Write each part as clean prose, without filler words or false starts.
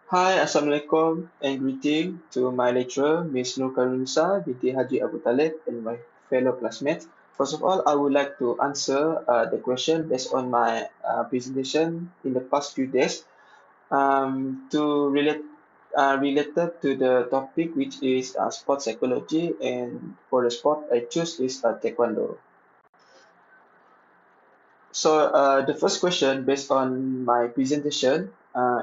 Hi, Assalamualaikum and greeting to my lecturer, Ms. Zulkarnain binti Haji Abu Talib, and my fellow classmates. First of all, I would like to answer the question based on my presentation in the past few days to related to the topic which is sport psychology, and for the sport I choose is Taekwondo. So the first question based on my presentation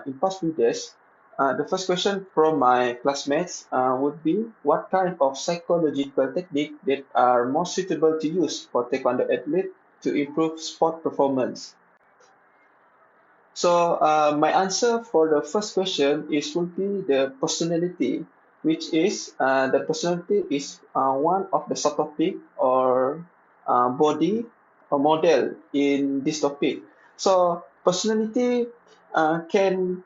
in past few days, the first question from my classmates would be what kind of psychological technique that are more suitable to use for Taekwondo athlete to improve sport performance. So my answer for the first question is would be the personality, which is the personality is one of the subtopic or body or model in this topic. So personality can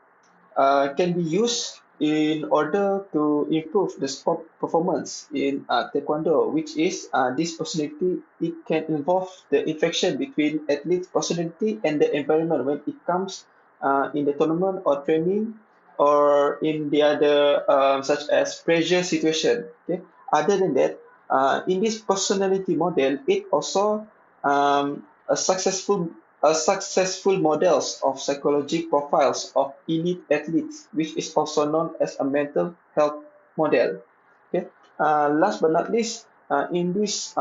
be used in order to improve the sport performance in taekwondo, which is this personality. It can involve the interaction between athlete's personality and the environment when it comes in the tournament or training or in the other such as pressure situation. Okay. Other than that, in this personality model, it also a successful models of psychological profiles of elite athletes, which is also known as a mental health model. Okay. Last but not least, in this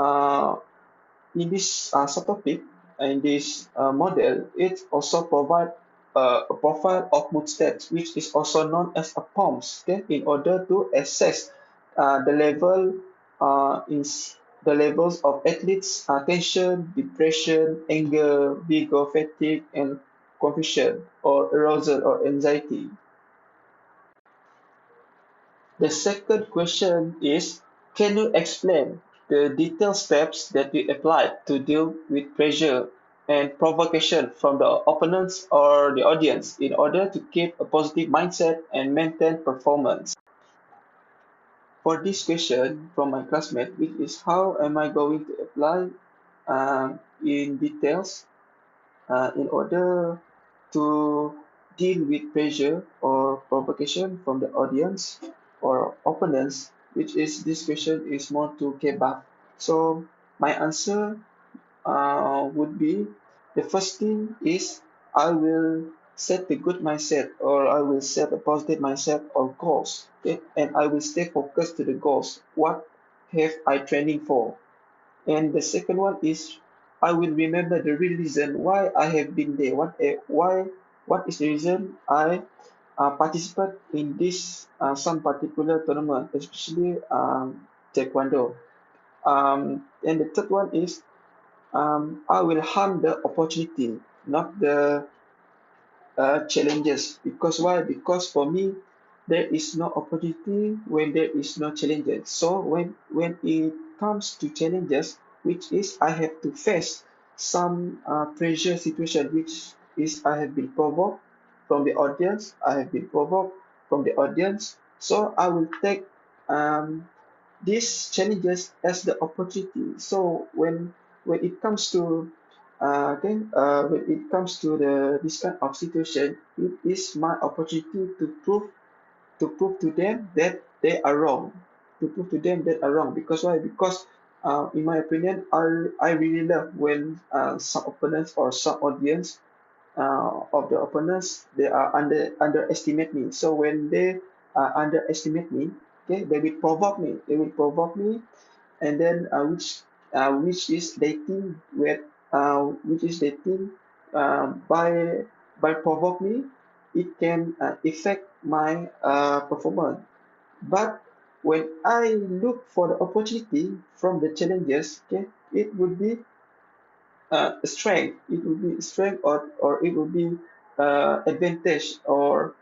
subtopic, in this model, it also provide a profile of mood states, which is also known as a POMS, okay, in order to assess the the levels of athletes' tension, depression, anger, vigor, fatigue, and confusion or arousal or anxiety. The second question is, can you explain the detailed steps that you applied to deal with pressure and provocation from the opponents or the audience in order to keep a positive mindset and maintain performance? For this question from my classmate, which is how am I going to apply in details in order to deal with pressure or provocation from the audience or opponents, which is this question is more to kebab. So my answer would be the first thing is I will set the good mindset or I will set a positive mindset or goals. Okay? And I will stay focused to the goals. What have I training for? And the second one is I will remember the real reason why I have been there. What is the reason I participate in this some particular tournament, especially taekwondo. And the third one is I will harm the opportunity, not the challenges. Because why? Because for me, there is no opportunity when there is no challenges. So when it comes to challenges, which is I have to face some pressure situation, which is I have been provoked from the audience. I have been provoked from the audience. So I will take these challenges as the opportunity. So when it comes to when it comes to the this kind of situation, it is my opportunity to prove to them that they are wrong. To prove to them that are wrong. Because why? Because in my opinion, I really love when some opponents or some audience of the opponents they are underestimate me. So when they underestimate me, okay, they will provoke me. They will provoke me, and then which is they think which is they think by provoke me, it can affect my performance. But when I look for the opportunity from the challenges, okay, it would be strength. It will be strength or it will be advantage or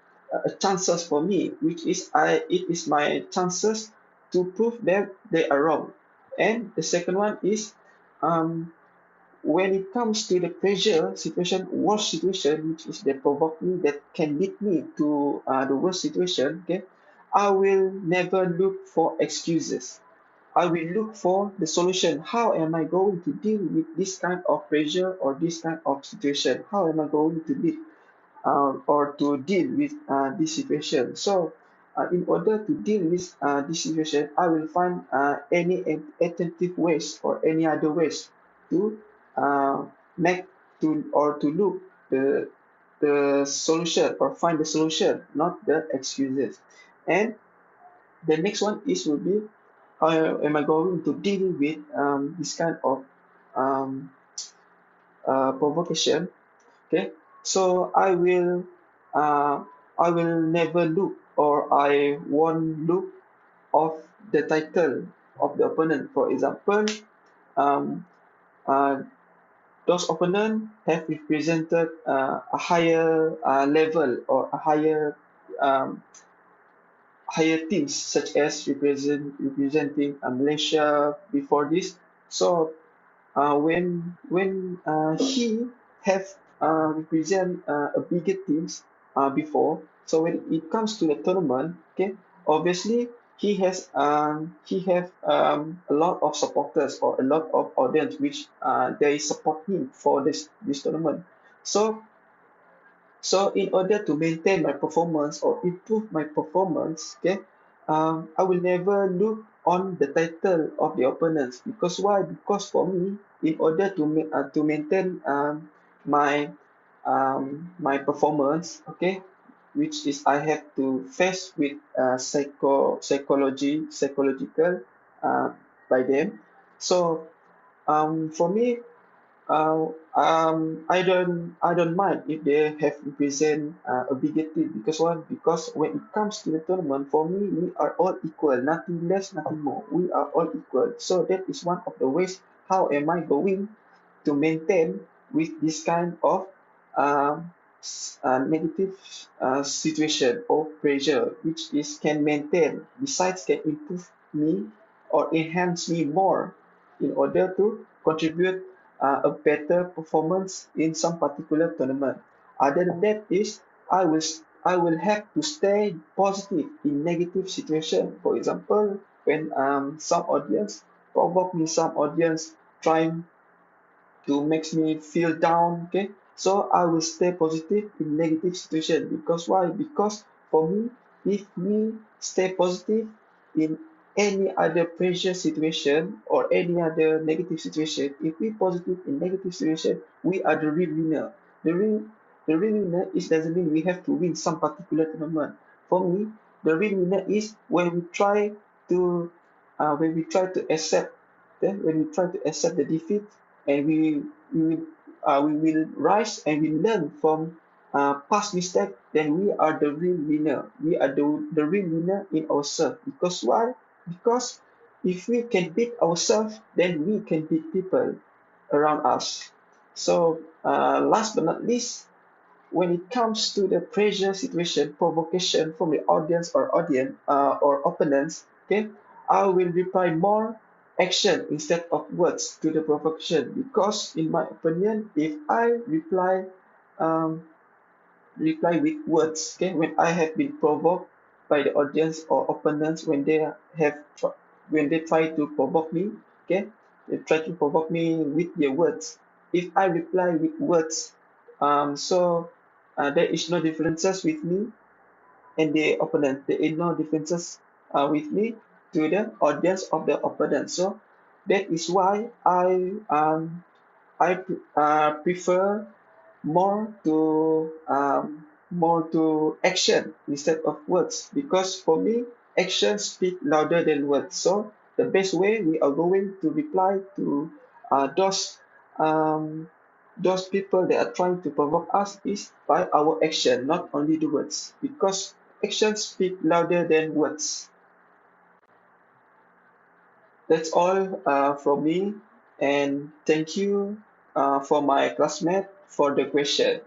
chances for me, which is it is my chances to prove that they are wrong. And the second one is um, when it comes to the pressure situation, worst situation, which is that provoke me, that can lead me to the worst situation, okay, I will never look for excuses. I will look for the solution. How am I going to deal with this kind of pressure or this kind of situation? How am I going to deal? or to deal with this situation. So, in order to deal with this situation, I will find any alternative ways or any other ways to uh, make to look the solution or find the solution, not the excuses. And the next one is will be how am I going to deal with this kind of um, provocation. Okay, so uh, I will never look or I won't look of the title of the opponent. For example, um, uh, those opponents have represented a higher level or a um, higher teams, such as representing Malaysia before this. So when he have represent a bigger teams before, so when it comes to the tournament, okay, obviously he have a lot of supporters or a lot of audience which they support him for this tournament. So so in order to maintain my performance or improve my performance, okay, I will never look on the title of the opponents. Because why? Because for me, in order to maintain my performance, okay, which is I have to face with psychological uh, by them. So for me, I don't mind if they have represent a bigger team because why? Because when it comes to the tournament, for me we are all equal, nothing less, nothing more. We are all equal. So that is one of the ways how am I going to maintain with this kind of negative situation or pressure, which is can maintain, besides can improve me or enhance me more in order to contribute a better performance in some particular tournament. Other than that is I will have to stay positive in negative situation. For example, when some audience provoke me, some audience trying to makes me feel down, okay, so I will stay positive in negative situation. Because why? Because for me, if we stay positive in any other pressure situation or any other negative situation, if we positive in negative situation, we are the real winner. The real the real winner is doesn't mean we have to win some particular tournament. For me, the real winner is when we try to accept, then when we try to accept the defeat, and we will rise and we learn from past mistake, then we are the real winner. We are the real winner in ourselves. Because why? Because if we can beat ourselves, then we can beat people around us. So last but not least, when it comes to the pressure situation, provocation from the audience or opponents, okay, I will reply more action instead of words to the provocation. Because in my opinion, if I um, reply with words, okay, when I have been provoked by the audience or opponents, when they try to provoke me, okay, they try to provoke me with their words. If I reply with words, there is no differences with me and the opponent. There is no differences with me to the audience of the opponent. So that is why I prefer more to action instead of words. Because for me, actions speak louder than words. So the best way we are going to reply to uh, those um, those people that are trying to provoke us is by our action, not only the words. Because actions speak louder than words. That's all from me, and thank you for my classmate for the question.